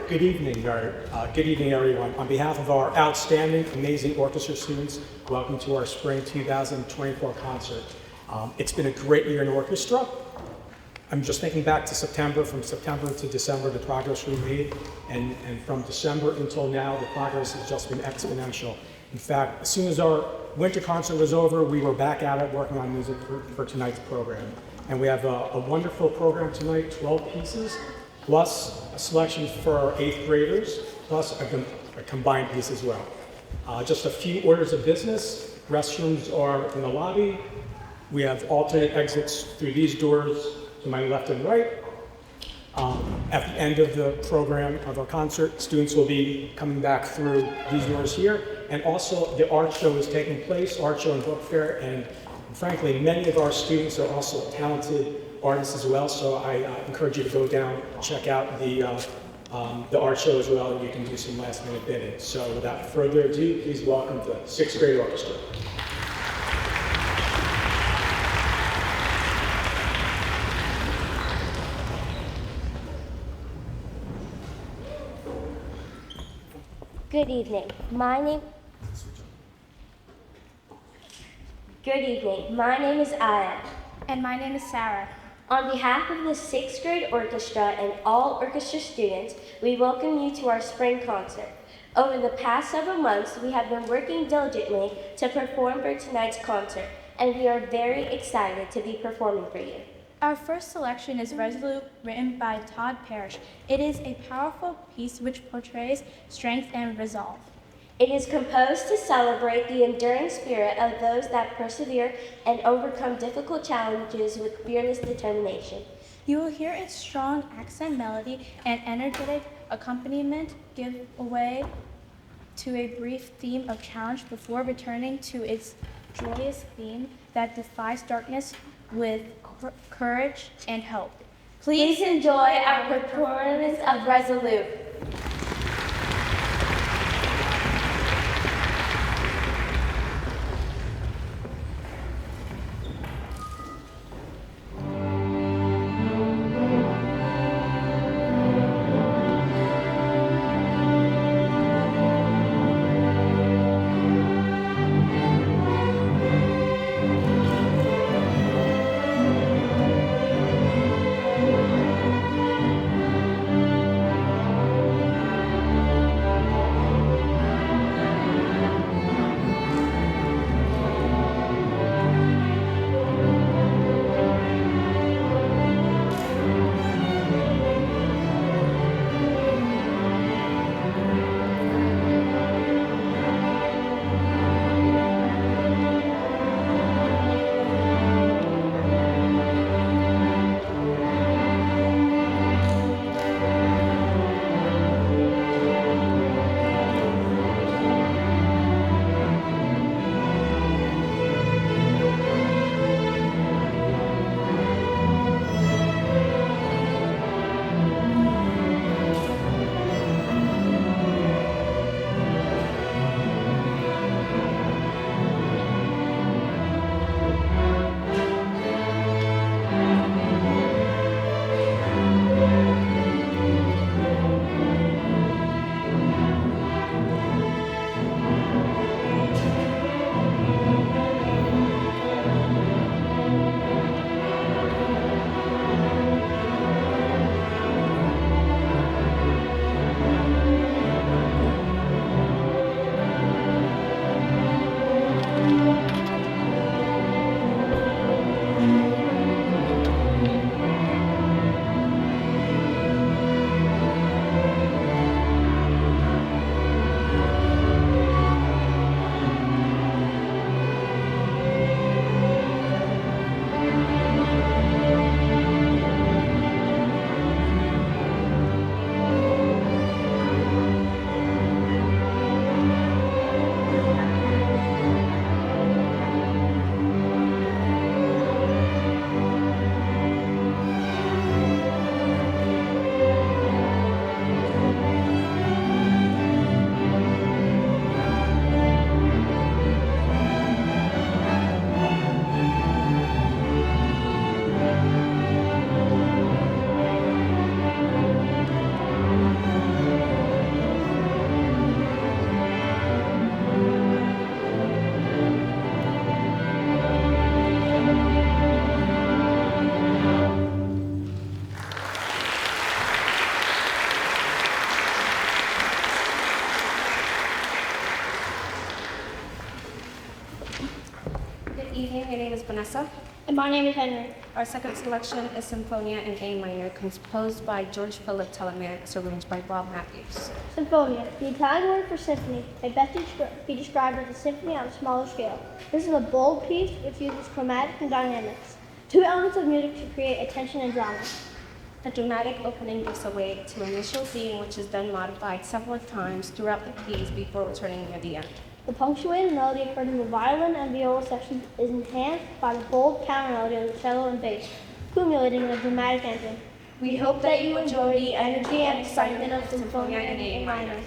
Good evening, everyone. On behalf of our outstanding, amazing orchestra students, welcome to our Spring 2024 concert. It's been a great year in orchestra. I'm just thinking back to September, from September to December, the progress we made, and from December until now, the progress has just been exponential. In fact, as soon as our winter concert was over, we were back at it working on music for tonight's program. And we have a wonderful program tonight, 12 pieces, plus a selection for our 8th graders, plus a combined piece as well. Just a few orders of business. Restrooms are in the lobby. We have alternate exits through these doors to my left and right. At the end of the program of our concert, students will be coming back through these doors here. And also the art show is taking place, art show and book fair, and frankly, many of our students are also talented artists as well, so I encourage you to go down and check out the art show as well, and you can do some last minute bidding. So without further ado, please welcome the 6th Grade Orchestra. Good evening. My name is Aya. And my name is Sarah. On behalf of the 6th Grade Orchestra and all orchestra students, we welcome you to our spring concert. Over the past several months, we have been working diligently to perform for tonight's concert, and we are very excited to be performing for you. Our first selection is Resolute, written by Todd Parrish. It is a powerful piece which portrays strength and resolve. It is composed to celebrate the enduring spirit of those that persevere and overcome difficult challenges with fearless determination. You will hear its strong accent melody and energetic accompaniment give way to a brief theme of challenge before returning to its joyous theme that defies darkness with courage and hope. Please enjoy our performance of Resolute. My name is Vanessa. And my name is Henry. Our second selection is Symphonia in A minor, composed by George Philip Telemann, arranged by Bob Matthews. Symphonia, the Italian word for symphony, may best be described as a symphony on a smaller scale. This is a bold piece which uses chromatic and dynamics, two elements of music to create a tension and drama. The dramatic opening gives away to initial theme, which is then modified several times throughout the piece before returning near the end. The punctuated melody occurred in the violin and viola sections is enhanced by the bold counter melody of the cello and bass, accumulating in a dramatic ending. We hope that you enjoy the energy and excitement of Symphonia in A minor.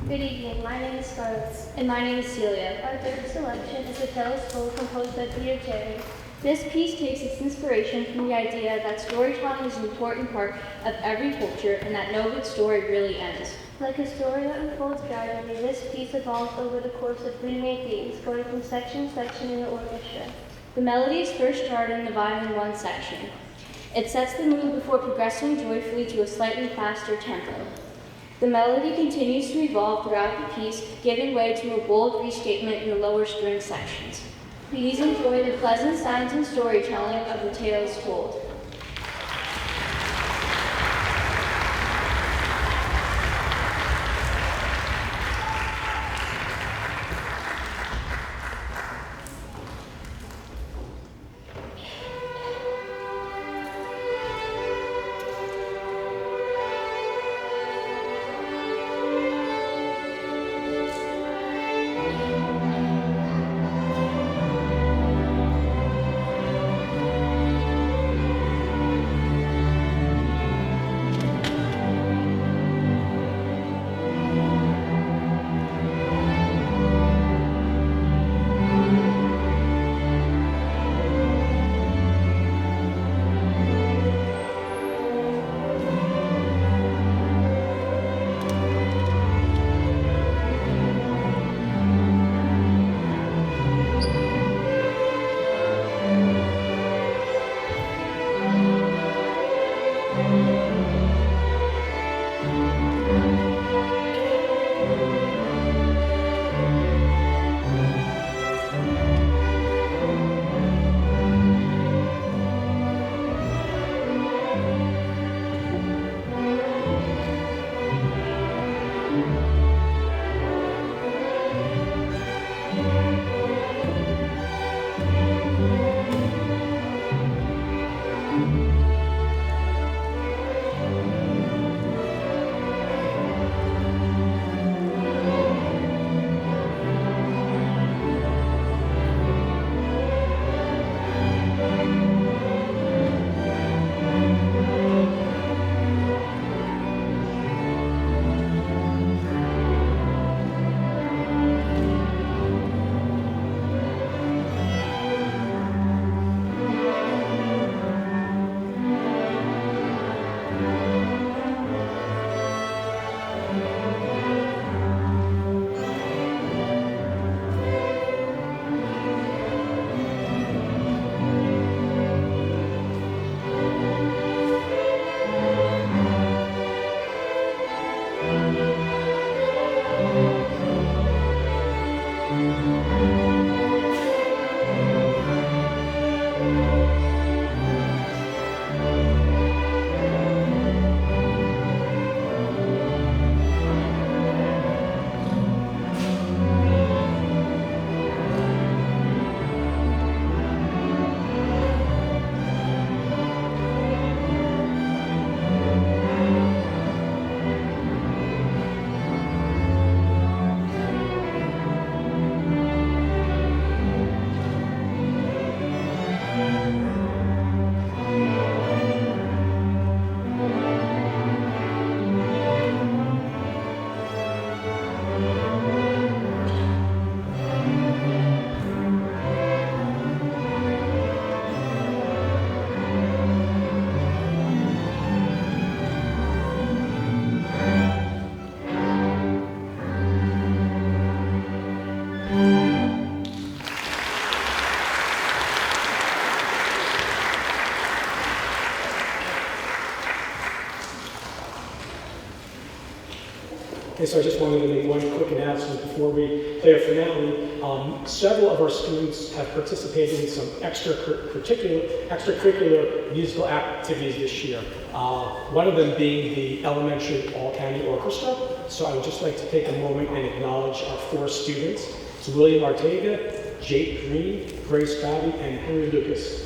Good evening, my name is Scarlett. And my name is Celia. Our third selection is the Tales Told, composed by Peter Terry. This piece takes its inspiration from the idea that storytelling is an important part of every culture and that no good story really ends. Like a story that unfolds gradually, this piece evolves over the course of 3 main themes, going from section to section in the orchestra. The melodies first start in the violin 1 section. It sets the mood before progressing joyfully to a slightly faster tempo. The melody continues to evolve throughout the piece, giving way to a bold restatement in the lower string sections. Please enjoy the pleasant sounds and storytelling of the tales told. And so I just wanted to make one quick announcement before we play our finale. Several of our students have participated in some extracurricular musical activities this year. One of them being the elementary all-county orchestra. So I would just like to take a moment and acknowledge our 4 students. It's William Ortega, Jake Green, Grace Gowdy, and Henry Lucas.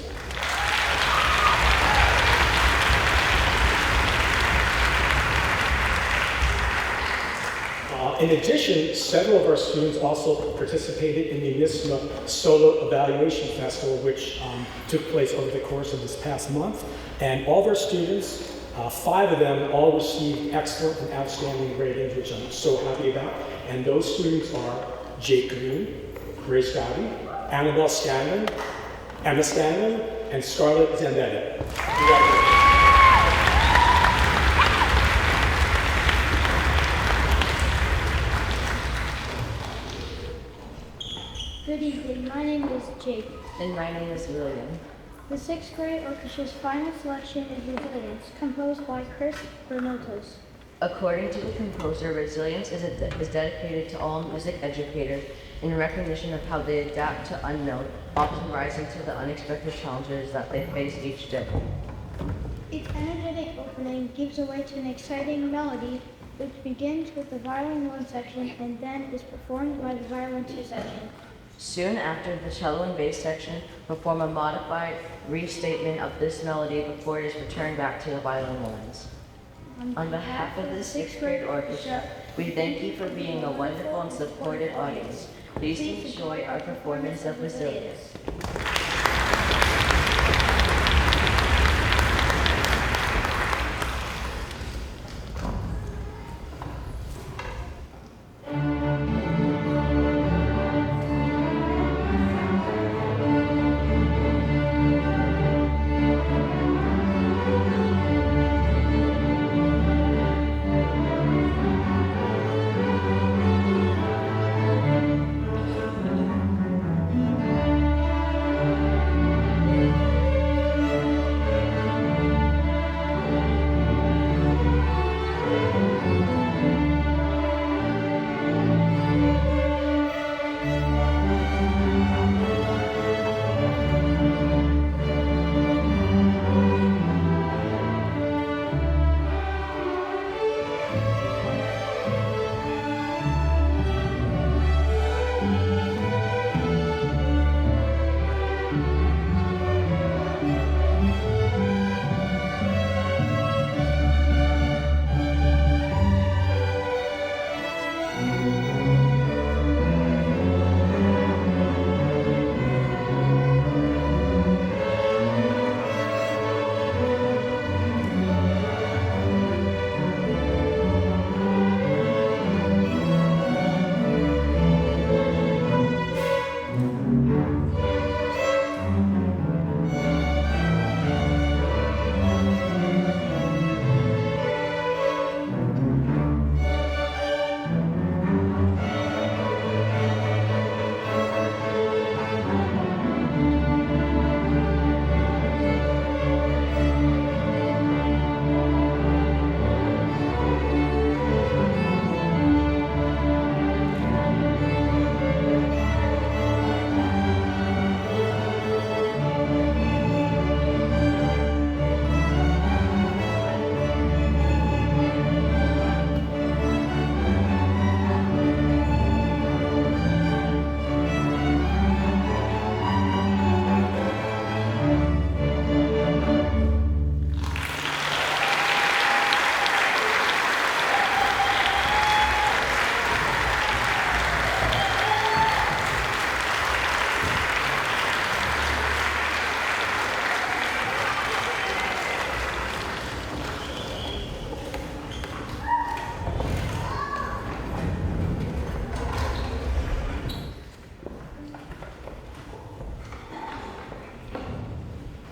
In addition, several of our students also participated in the NISMA Solo Evaluation Festival, which took place over the course of this past month. And all of our students, 5 of them, all received excellent and outstanding ratings, which I'm so happy about. And those students are Jake Green, Grace Gowdy, Annabelle Scanlon, Emma Scanlon, and Scarlett Zambetta. Congratulations. Good evening, my name is Jake. And my name is William. The 6th grade orchestra's final selection is Resilience, composed by Chris Bernotas. According to the composer, resilience is dedicated to all music educators in recognition of how they adapt to unknown, often rising to the unexpected challenges that they face each day. Its energetic opening gives way to an exciting melody, which begins with the violin 1 section and then is performed by the violin 2 section. Soon after, the cello and bass section perform a modified restatement of this melody before it is returned back to the violin lines. On behalf of the 6th grade orchestra, we thank you for being a wonderful and supportive audience. Please enjoy our performance of Resilience.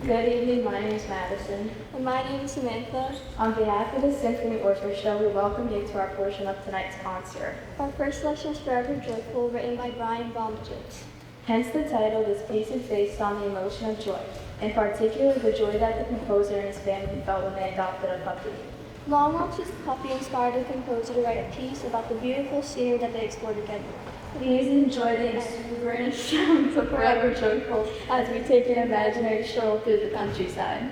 Good evening, my name is Madison. And my name is Samantha. On behalf of the Symphony Orchestra, we welcome you to our portion of tonight's concert. Our first selection is Forever Joyful, written by Brian Baumchitz. Hence the title, this piece is based on the emotion of joy, in particular the joy that the composer and his family felt when they adopted a puppy. Long walks with coffee inspired the composer to write a piece about the beautiful scenery that they explored together. Please enjoy the exuberant sounds of Forever Joyful as we take an imaginary stroll through the countryside.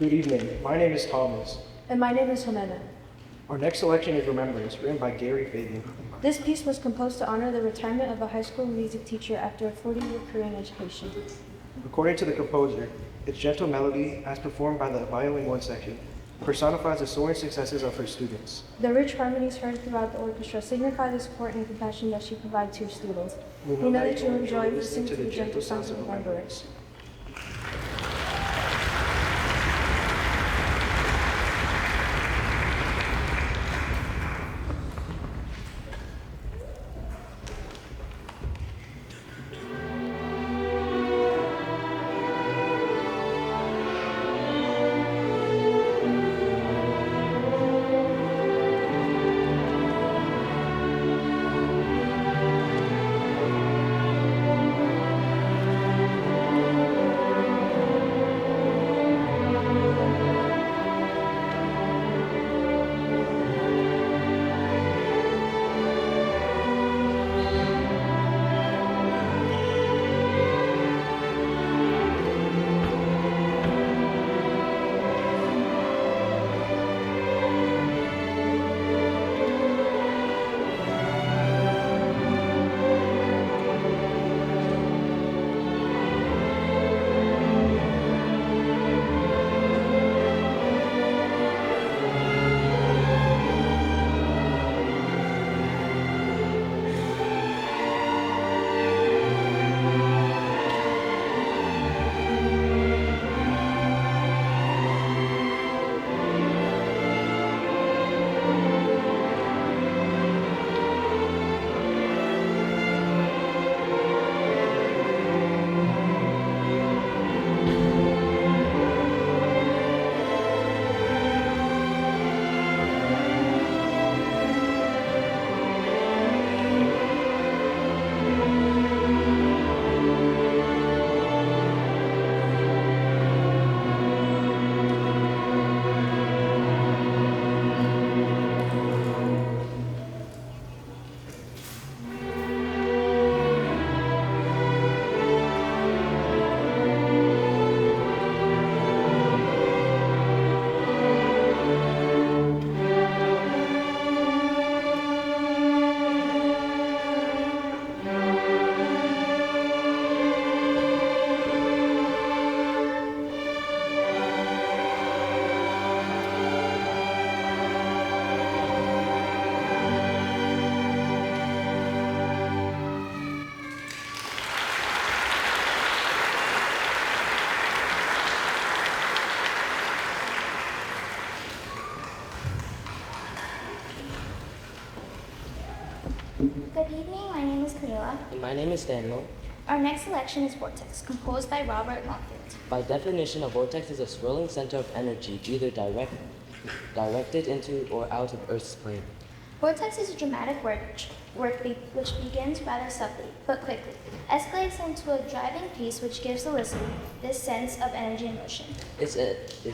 Good evening. My name is Thomas. And my name is Jimena. Our next selection is Remembrance, written by Gary Fagan. This piece was composed to honor the retirement of a high school music teacher after a 40-year career in education. According to the composer, its gentle melody, as performed by the violin one section, personifies the soaring successes of her students. The rich harmonies heard throughout the orchestra signify the support and compassion that she provides to her students. We know that you enjoy listening to the gentle sounds of remembrance. Good evening, my name is Camila. And my name is Daniel. Our next selection is Vortex, composed by Robert Longfield. By definition, a vortex is a swirling center of energy, either directed into or out of Earth's plane. Vortex is a dramatic which begins rather subtly, but quickly, escalates into a driving piece which gives the listener this sense of energy and motion. Its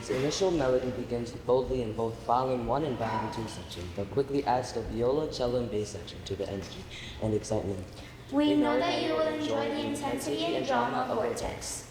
initial melody begins boldly in both violin 1 and violin 2 section, but quickly adds the viola, cello, and bass section to the energy and excitement. We know that you will enjoy the intensity and drama of Vortex.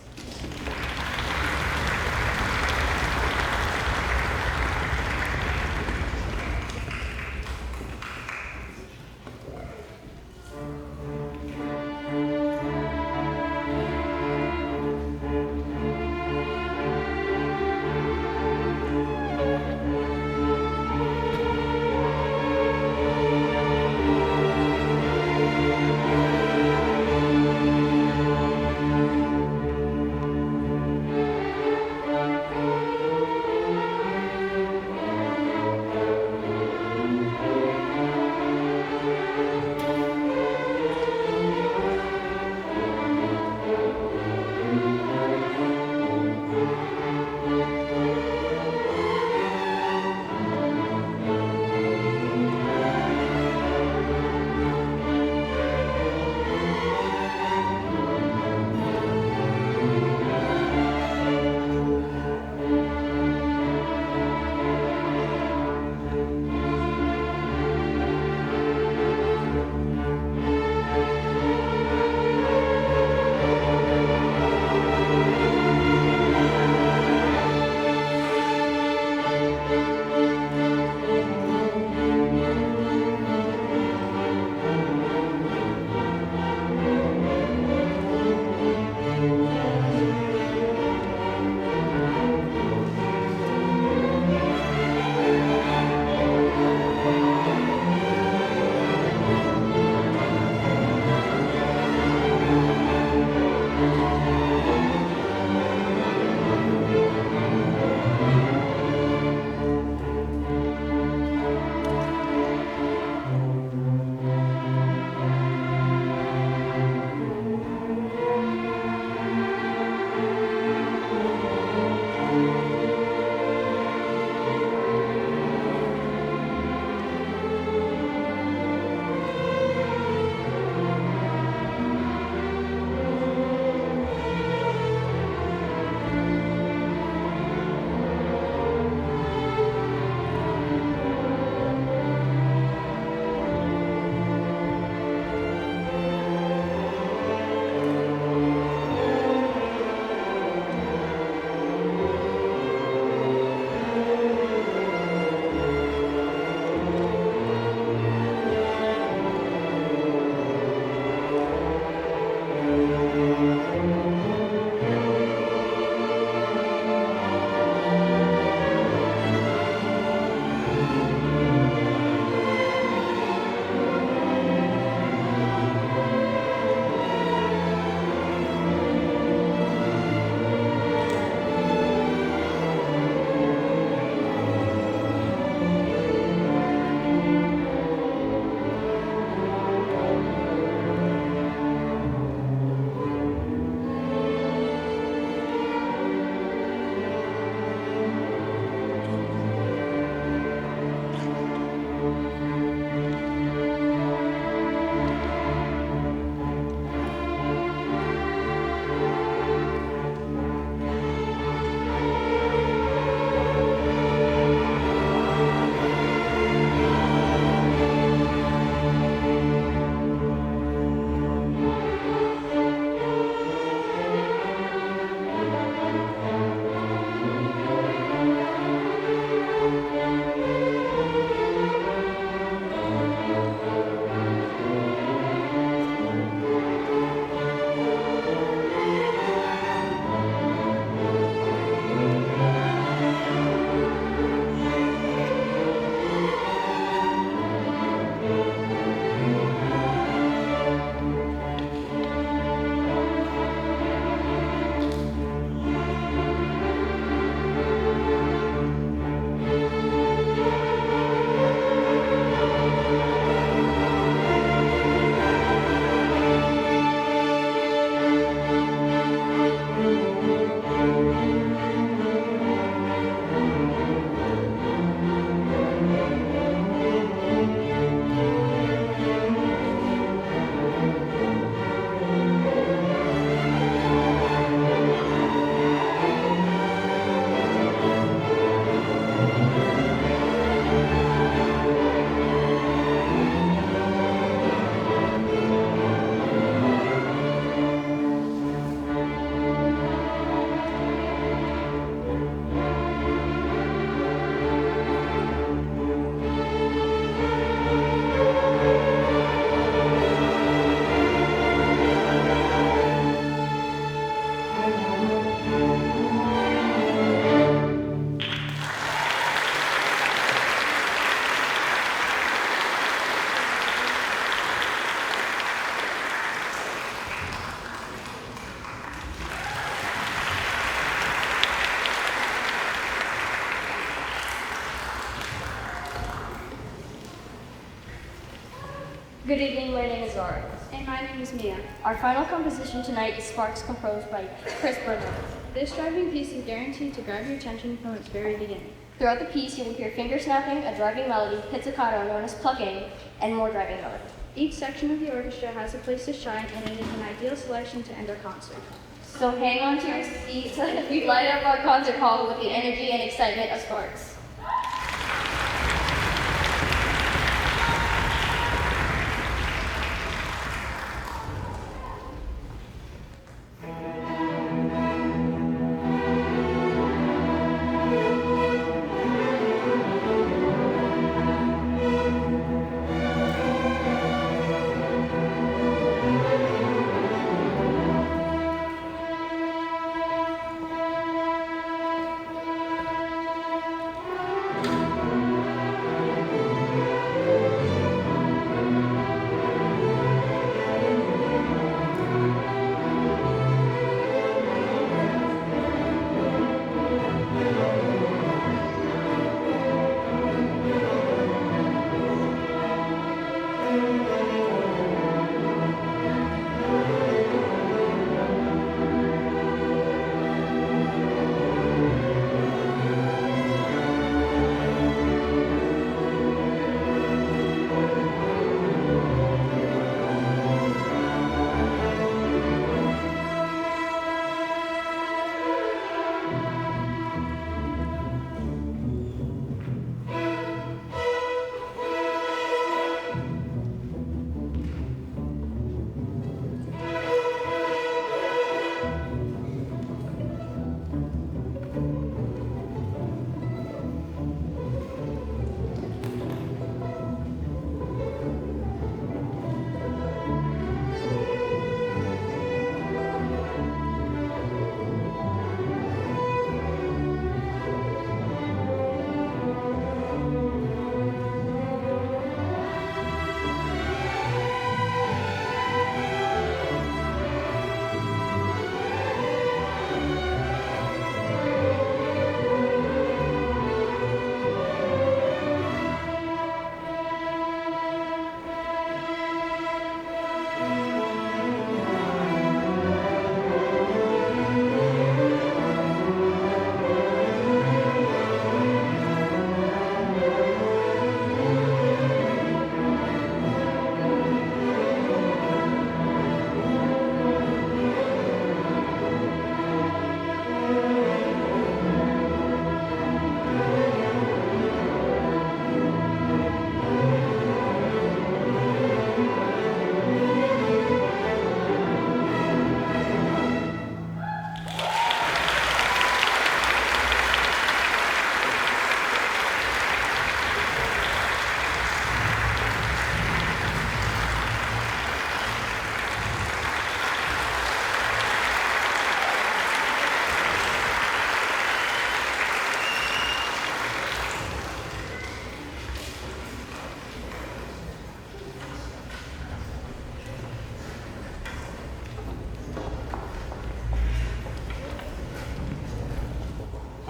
Good evening, my name is Zara. And my name is Mia. Our final composition tonight is Sparks, composed by Chris Burnham. This driving piece is guaranteed to grab your attention from its very beginning. Throughout the piece, you will hear finger snapping, a driving melody, pizzicato known as plucking, and more driving melody. Each section of the orchestra has a place to shine, and it is an ideal selection to end our concert. So hang on to your seats as we light up our concert hall with the energy and excitement of Sparks.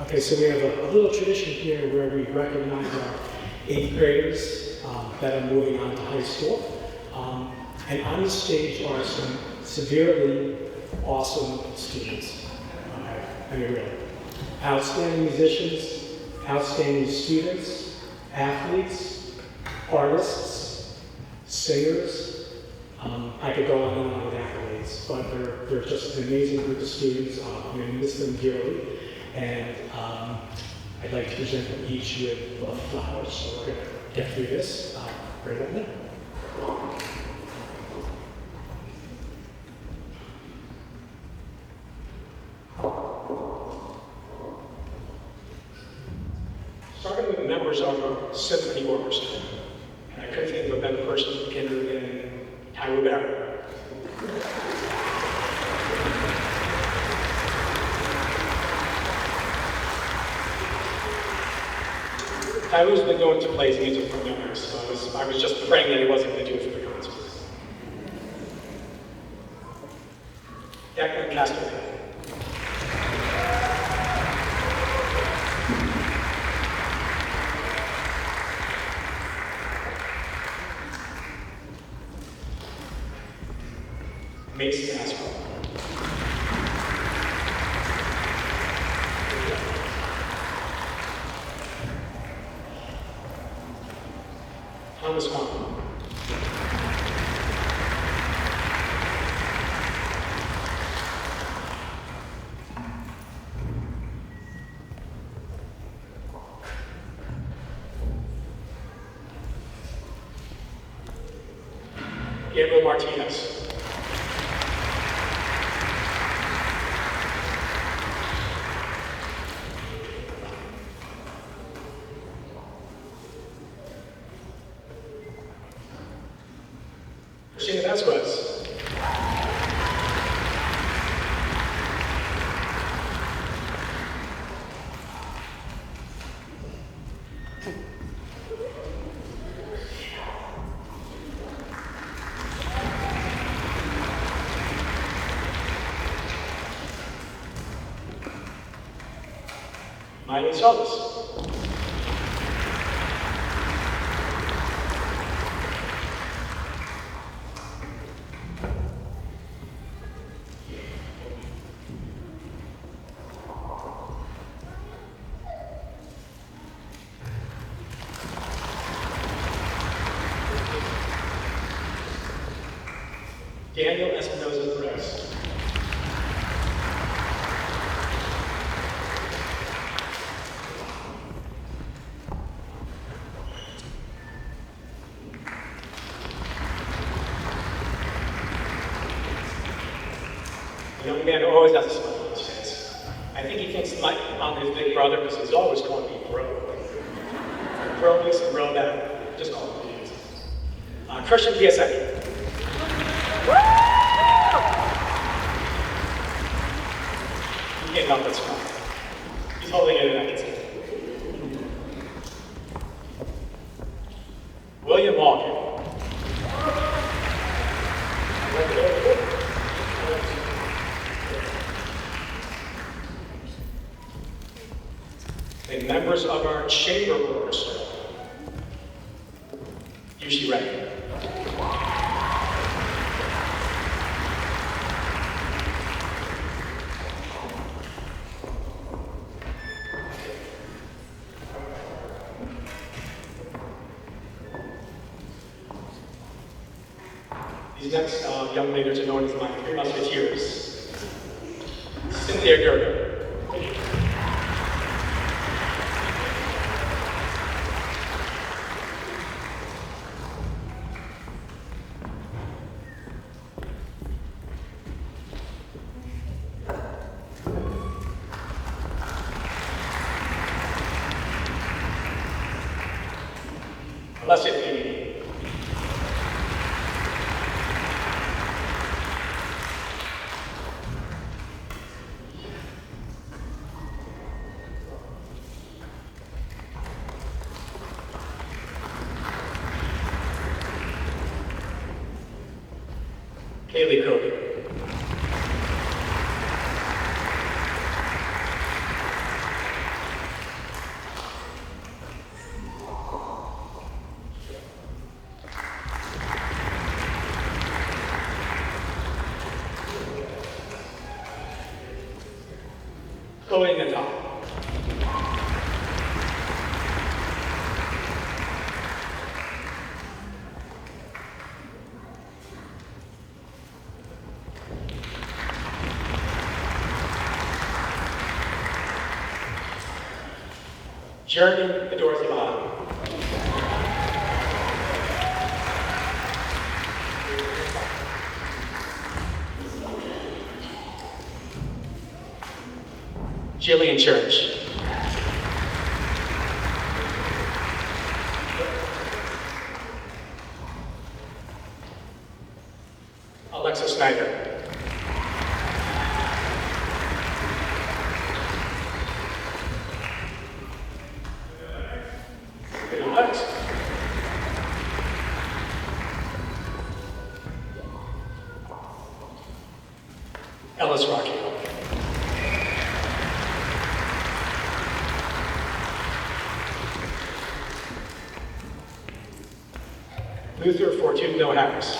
Okay, so we have a little tradition here where we recognize our 8th graders that are moving on to high school. And on the stage are some severely awesome students. Okay, I mean really. Outstanding musicians, outstanding students, athletes, artists, singers. I could go on and on with accolades, but they're just an amazing group of students. I'm going to miss them dearly. And I'd like to present them each with flowers. So we're going to get through this right on now. Starting with the members of the Symphony Orchestra. And I couldn't think of a better person to begin than Tyler Barry. Tyler's been going to play his music for years, so I was just praying that he wasn't going to do it for the concert. Declan Castleman. Mason Asper. Thomas Conklin. Gabriel Martinez. Christina Vasquez. Miley Solis. Daniel Espinosa Perez. The young man always has a smile on his face. I think he thinks I'm his big brother because he's always calling me bro. Bro this and bro that. Just call him please. Christian Piasecki. He can't help but smile. He's holding it and I can see it. William Walker. And members of our chamber orchestra. Usually ready. These next young leaders are known as my three musketeers. Cynthia Gerger. Blessed be. Kaylee Cody. Chloe Natal. Jeremy Dorothy Lyon. Jillian Church. Alexa Snyder. Ellis Rocky. Luther Fortuno Harris.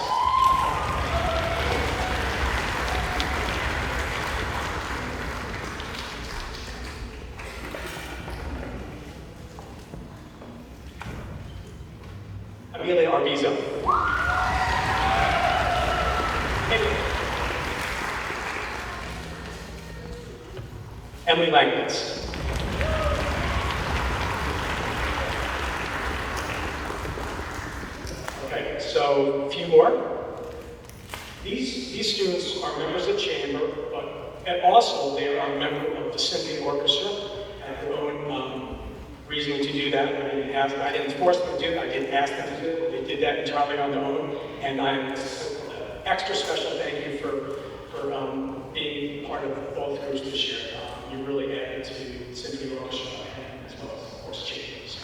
Amelia Arbizo. Emily Langnitz. Okay, so a few more. These students are members of the chamber, but also they are a member of the Symphony Orchestra, at their own reasoning to do that. I didn't force them to do it, I didn't ask them to do it. They did that entirely on their own, and I'm extra special thank you for being part of both groups this year. You really added to Symphony Orchestra and as well as, of course, chambers.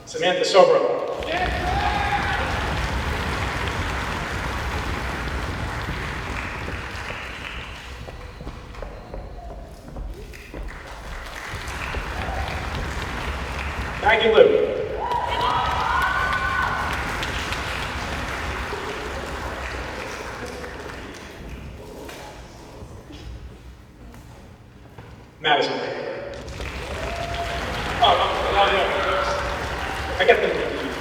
Samantha Sobro. Maggie Lou. Madison. I get them confused.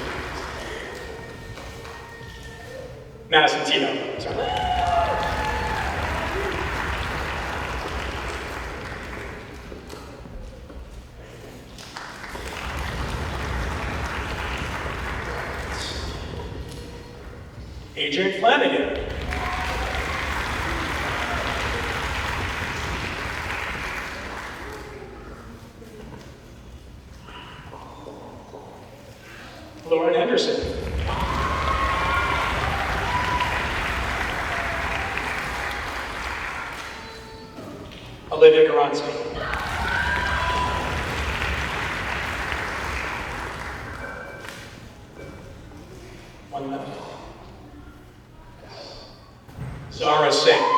Madison Tino. Sorry. Adrian Flanagan. Lauren Henderson. Olivia Garansky. One left. Zara Singh.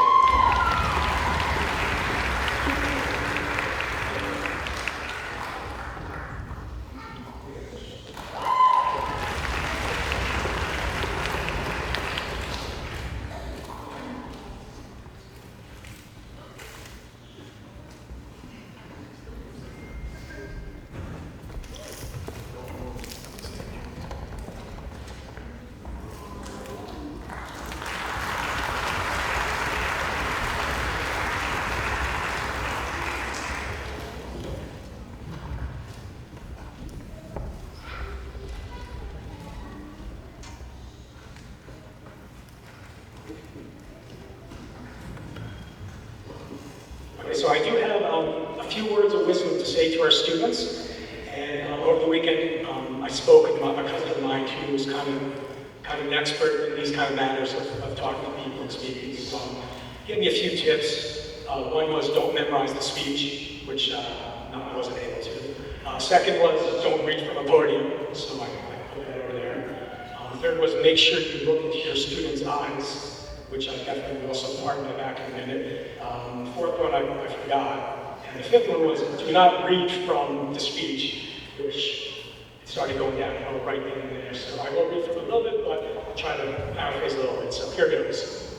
So I do have a few words of wisdom to say to our students. And over the weekend, I spoke with my cousin of mine who was kind of an expert in these kind of matters of talking to people and speaking. So he gave me a few tips. One was don't memorize the speech, which no, I wasn't able to. Second was don't read from a podium, so I put that over there. Third was make sure you look into your students' eyes, which I definitely will also pardon my back in a minute. Fourth one I forgot. And the fifth one was do not read from the speech, which started going downhill right then and there. So I will read from a little bit, but I'll try to paraphrase a little bit. So here goes.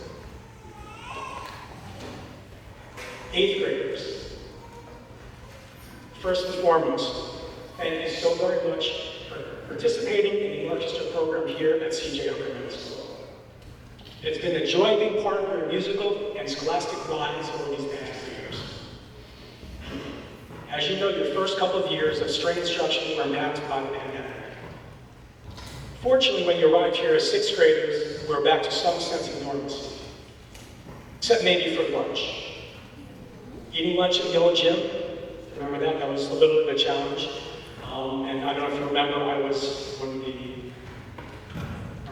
8th graders. First and foremost, thank you so very much for participating in the orchestra program here at CJ Hooker Middle School. It's been a joy being part of your musical and scholastic lives over these past 2 years. As you know, your first couple of years of string instruction were impacted by the pandemic. Fortunately, when you arrived here as 6th graders, we're back to some sense of normalcy, except maybe for lunch. Eating lunch in the old gym, remember that? That was a little bit of a challenge. And I don't know if you remember, I was one of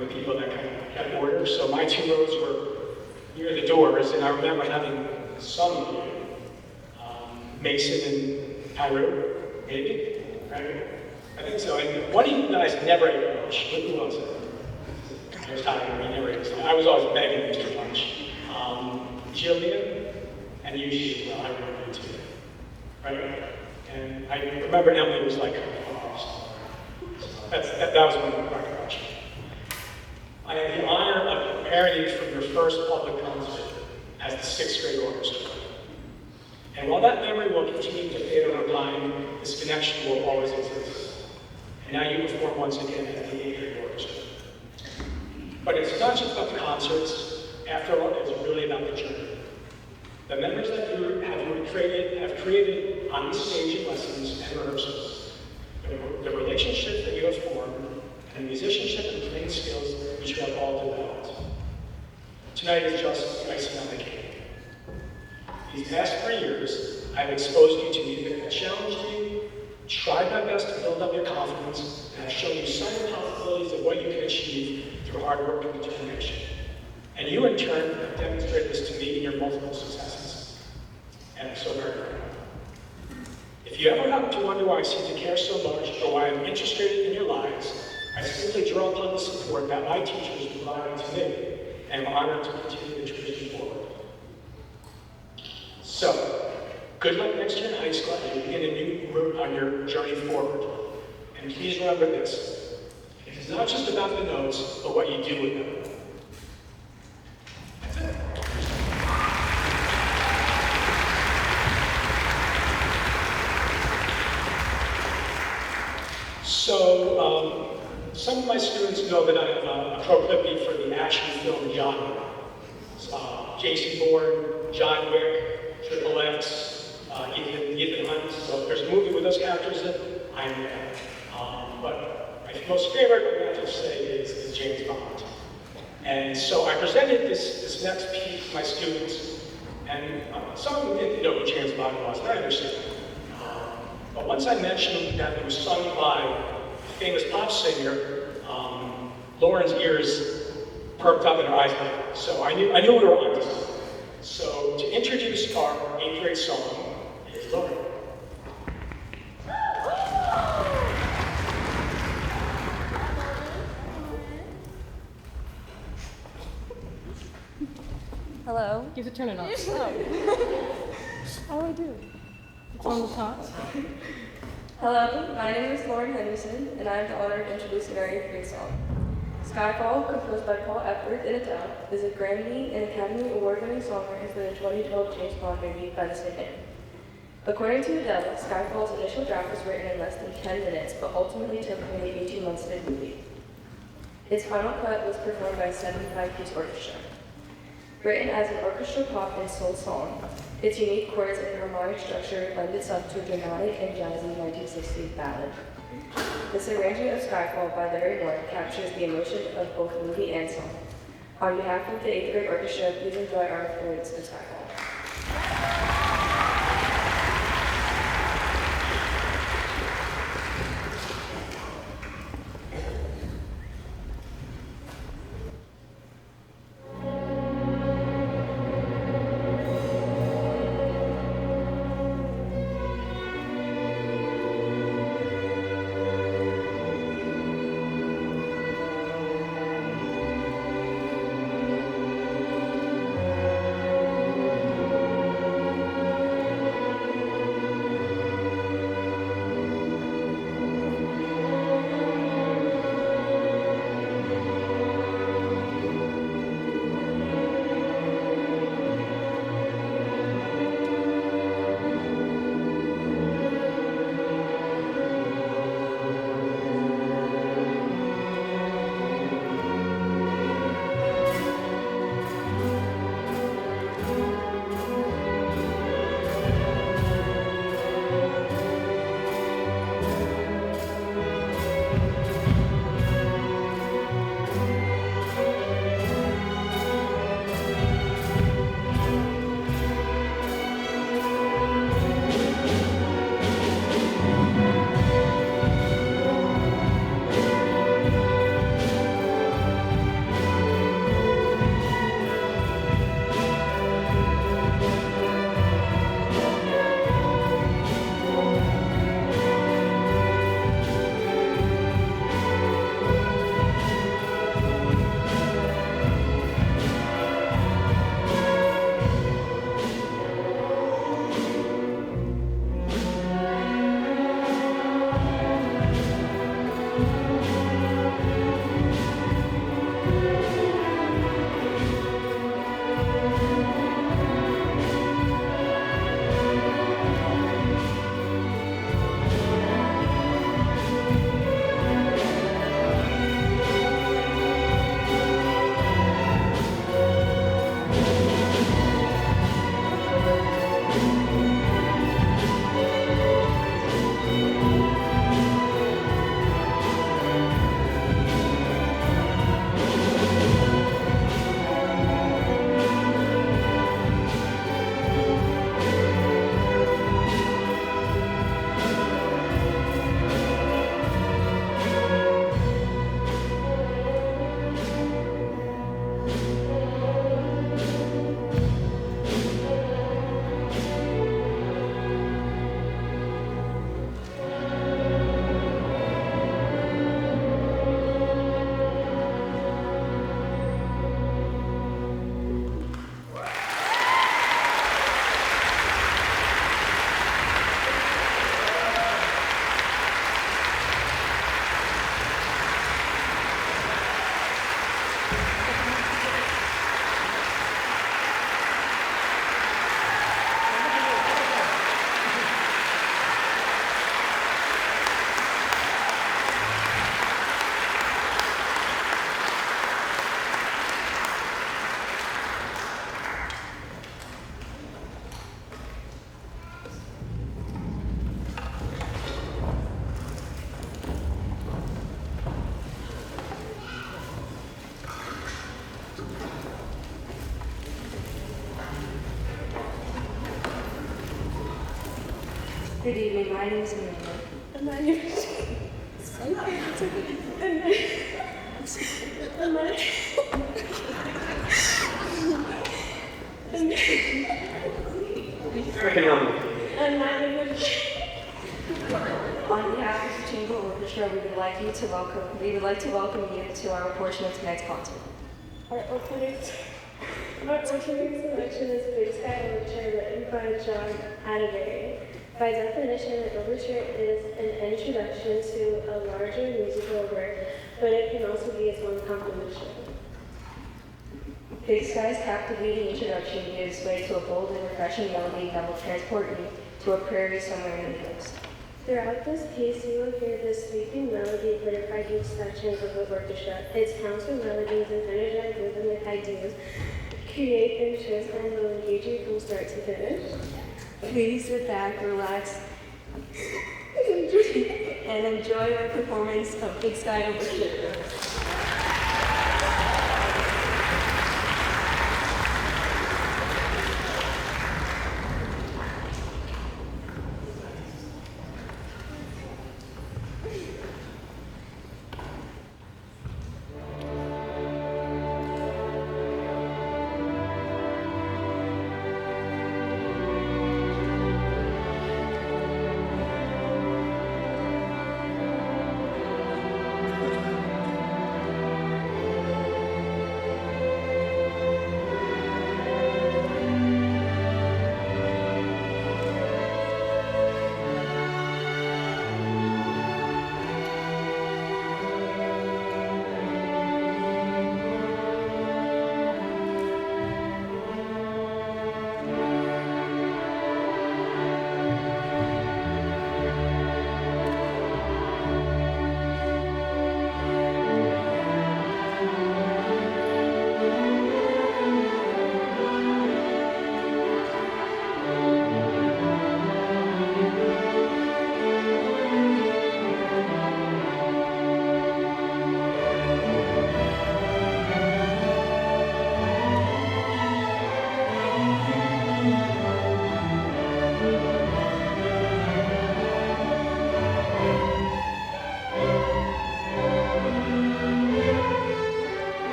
the people that kind of had orders. So my 2 rows were near the doors, and I remember having some of you, Mason and Tyru, maybe, right? I think so. And one of you guys never ate lunch. Who was it? There's Tyru, he never ate lunch. I was always begging him for lunch. Jillian and you as well, I remember you too, right? And I remember Emily was like, that was one of the recollections. I had the honor of preparing you for your first public concert as the 6th grade orchestra. And while that memory will continue to fade over time, this connection will always exist. and now you perform once again at the 8th Grade Orchestra. But it's not just about the concerts. After all, it's really about the journey. The members that you have created on the stage in lessons and rehearsals, the relationships that you have formed, and the musicianship and playing skills which you have all developed. Tonight is just icing on the cake. These past 3 years, I've exposed you to music that challenged you, tried my best to build up your confidence, and I've shown you some of the possibilities of what you can achieve through hard work and determination. And you, in turn, have demonstrated this to me in your multiple successes. And I'm so very proud. If you ever happen to wonder why I seem to care so much, or why I'm interested in your lives, I simply draw upon the support that my teachers provided to me, and I'm honored to continue the tradition forward. So, good luck next year in high school as you begin a new route on your journey forward. And please remember this. It is not just about the notes, but what you do with them. That's it. So, some of my students know that I have a proclivity for the action film genre. Jason Bourne, John Wick, Triple X, Ethan Hunt. So if there's a movie with those characters in, I'm there. But my most favorite, I'm going to have to say, is James Bond. And so I presented this next piece to my students, and some of them didn't know who James Bond was, and I understand. But once I mentioned that it was sung by a famous pop singer, Lauren's ears perked up and her eyes lit up. So I knew we were on to something. So to introduce our 8th grade song is Lauren. Hello. You have to turn it off. How do I do? It's on the top. Hello, my name is Lauren Henderson, and I have the honor of introducing our 8th grade song. Skyfall, composed by Paul Epworth in Adele, is a Grammy and Academy Award-winning songwriter for the 2012 James Bond movie by the same name. According to Adele, Skyfall's initial draft was written in less than 10 minutes, but ultimately took nearly 18 months to complete. Its final cut was performed by a 75-piece orchestra. Written as an orchestra pop and soul song, its unique chords and harmonic structure lend itself to a dramatic and jazzy 1960s ballad. This arrangement of Skyfall by Larry Norton captures the emotion of both movie and song. On behalf of the 8th grade orchestra, please enjoy our performance of Skyfall. Good evening, my name is Amanda. And my name is... And my name is... On behalf of the Chamber Orchestra, we would like to welcome you to our portion of tonight's concert. Our opening selection is Big Sky Overture, written by John Atterbury. By definition, an overture is an introduction to a larger musical work, but it can also be its own composition. Big Sky's captivating introduction gives way to a bold and refreshing melody that will transport you to a prairie somewhere in the hills. Throughout this piece, you will hear the sweeping melody played by each section of the orchestra. Its counter melodies and energized rhythmic ideas create interest and will engage you from start to finish. Please sit back, relax, and enjoy our performance of Big Sky Overture.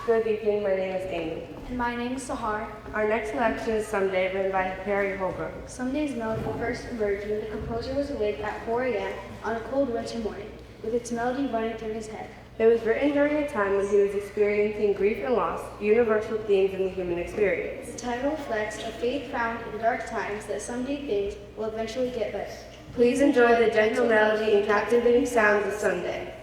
Good evening, my name is Amy. And my name is Sahar. Our next selection is Someday, written by Perry Holbrook. Someday's melody first emerged when the composer was awake at 4 a.m. on a cold winter morning, with its melody running through his head. It was written during a time when he was experiencing grief and loss, universal themes in the human experience. The title reflects a faith found in dark times that someday things will eventually get better. Please enjoy the gentle melody and captivating sounds of Someday.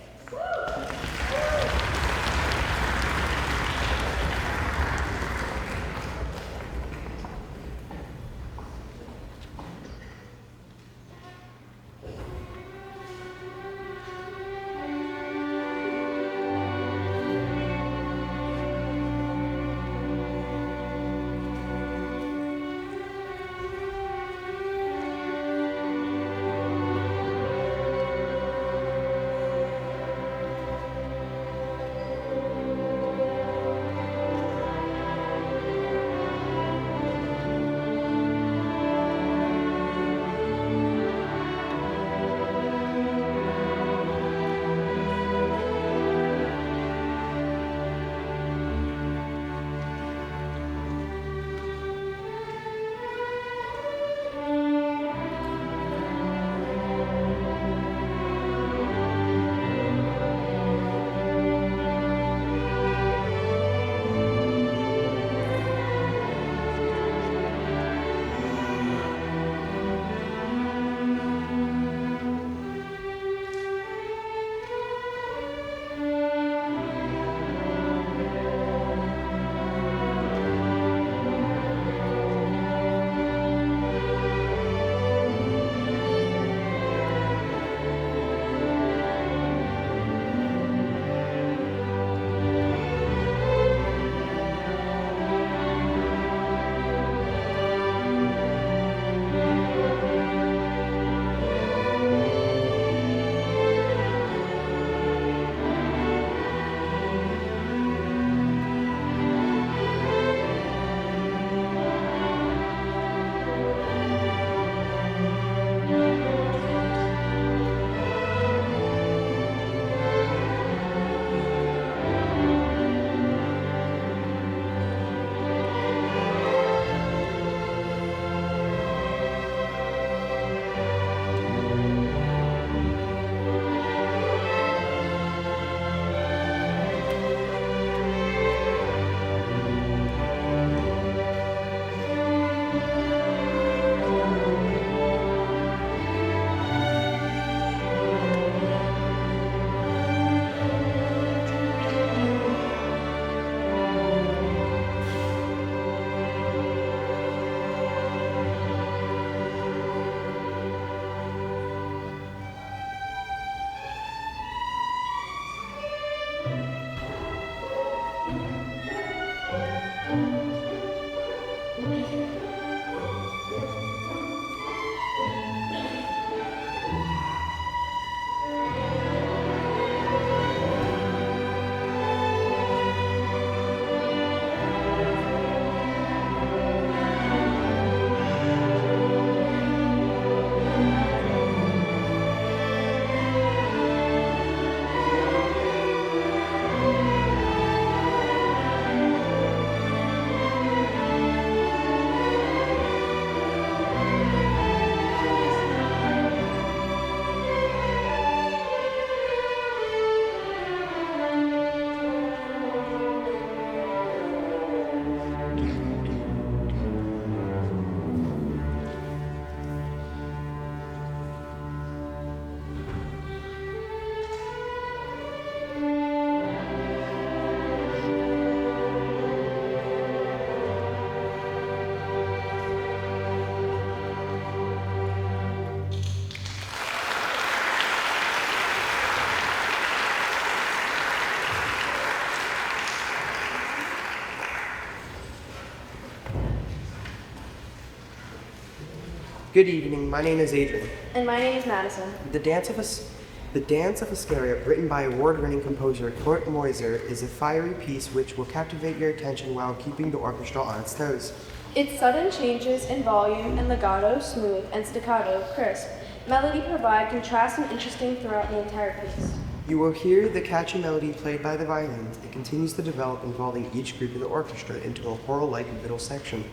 Good evening, my name is Adrian. And my name is Madison. The Dance of Iscariot, written by award-winning composer Kurt Moiser, is a fiery piece which will captivate your attention while keeping the orchestra on its toes. Its sudden changes in volume and legato smooth and staccato crisp. Melody provide contrast and interesting throughout the entire piece. You will hear the catchy melody played by the violins. It continues to develop, involving each group of the orchestra into a choral-like middle section.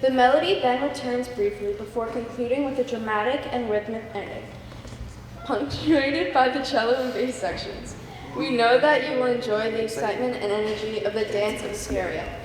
The melody then returns briefly before concluding with a dramatic and rhythmic ending, punctuated by the cello and bass sections. We know that you will enjoy the excitement and energy of the dance of Iscaria.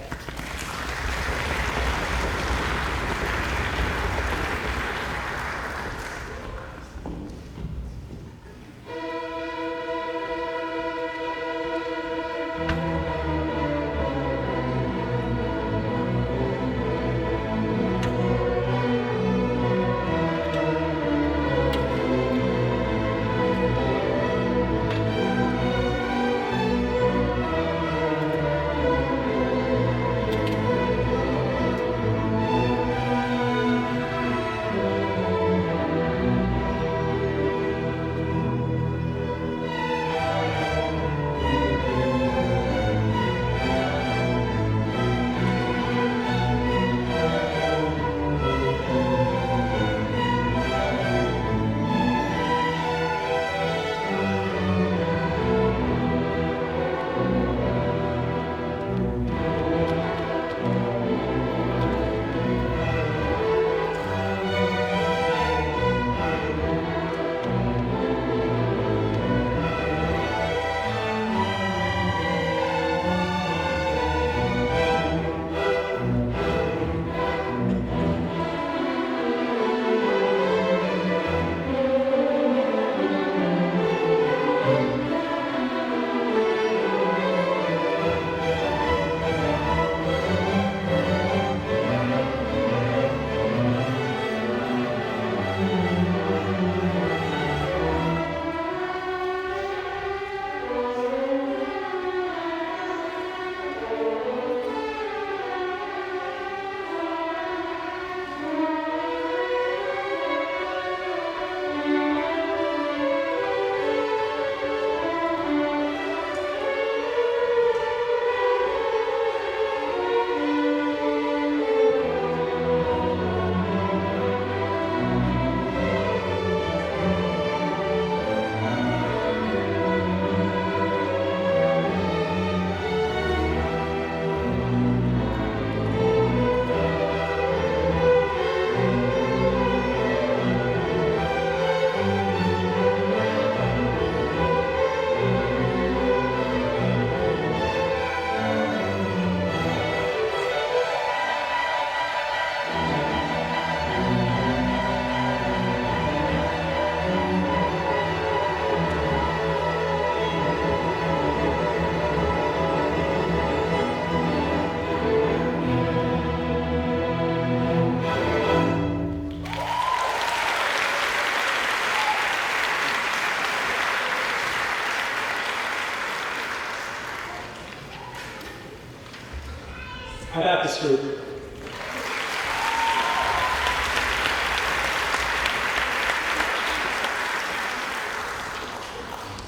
How about this group?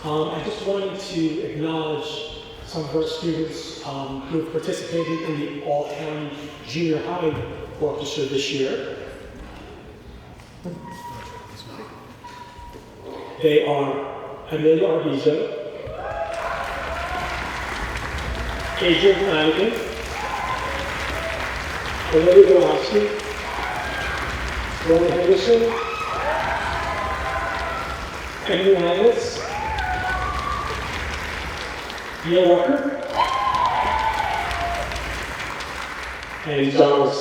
I just wanted to acknowledge some of our students who have participated in the All-County Junior High Orchestra this year. They are Amelia Arbizo, Adrian Flanagan, Olivia Gorowski, Rowan Henderson, Henry Niles, Neil Walker, and Doris.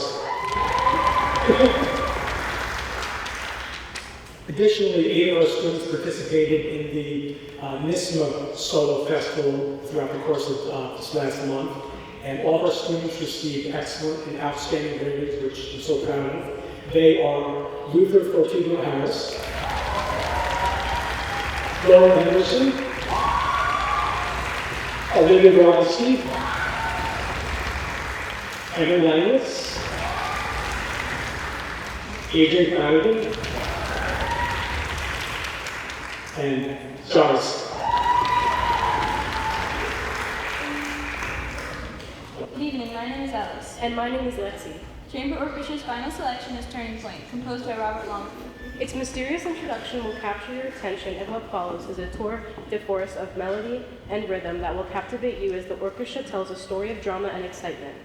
Additionally, 8 of our students participated in the NISMA Solo Festival throughout the course of this last month, and all of our students received excellent and outstanding ratings, which I'm so proud of. They are Luther Fortigo Harris, Laura Henderson, Olivia Gorowski, Henry Langus, Adrian Flanagan, and Doris. Good evening, my name is Alice. And my name is Lexi. Chamber Orchestra's final selection is Turning Point, composed by Robert Longfield. Its mysterious introduction will capture your attention, and what follows is a tour de force of melody and rhythm that will captivate you as the orchestra tells a story of drama and excitement.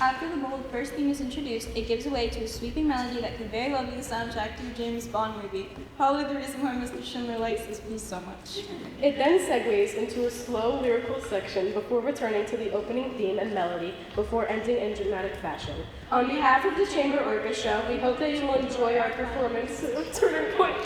After the bold first theme is introduced, it gives way to a sweeping melody that could very well be the soundtrack to a James Bond movie. Probably the reason why Mr. Schindler likes this piece so much. It then segues into a slow lyrical section before returning to the opening theme and melody before ending in dramatic fashion. On behalf of the Chamber Orchestra, we hope that you will enjoy our performance of Turning Point.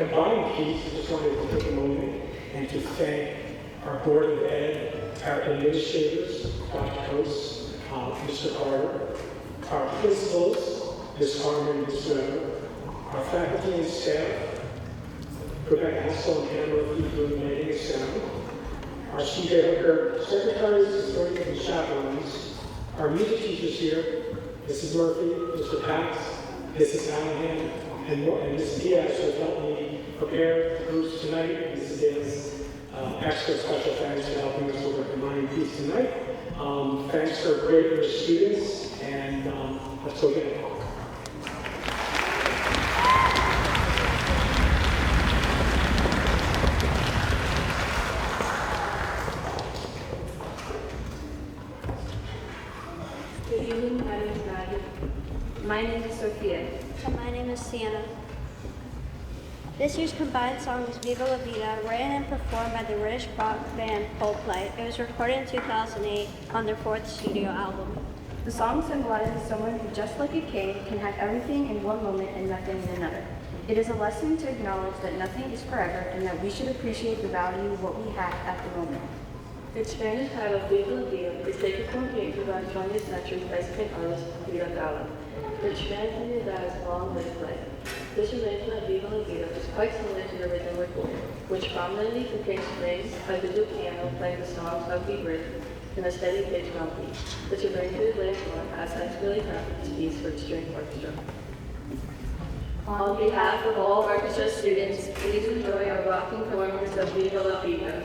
combined piece, I just wanted to take a moment and to thank our Board of Ed, our administrators, Dr. Coates, Mr. Carter, our principals, Ms. Harmon, Ms. Weber, our faculty and staff, Rebecca Hassel and Pamela Murphy for remaining us down, our CJ Hooker secretaries, historians, and chaperones, our music teachers here, Mrs. Murphy, Mr. Pax, Mrs. Allahan, and Mrs. Diaz, who helped me prepare the groups tonight, and Mrs. Diaz. Extra special thanks for helping us with our combined piece tonight. Thanks for Grade Orchestra students, and let's go get it. Good evening, my name is Maggie. My name is Sophia. And my name is Sienna. This year's combined song is Viva La Vida, written and performed by the British rock band Coldplay. It was recorded in 2008 on their 4th studio album. The song symbolizes someone who, just like a king, can have everything in one moment and nothing in another. It is a lesson to acknowledge that nothing is forever and that we should appreciate the value of what we have at the moment. Its Spanish title, Viva La Vida, is taken from a painting by 20th century Mexican artist Frida Kahlo, which translated as Long Live Life. This arrangement of Viva La Vida is quite similar to the original recording, which prominently contains strings, a digital piano playing the song's upbeat riff, and a steady pitch drum beat. This arrangement is later on as expertly crafted this piece for the string orchestra. On behalf of all orchestra students, please enjoy our rocking performance of Viva La Vida.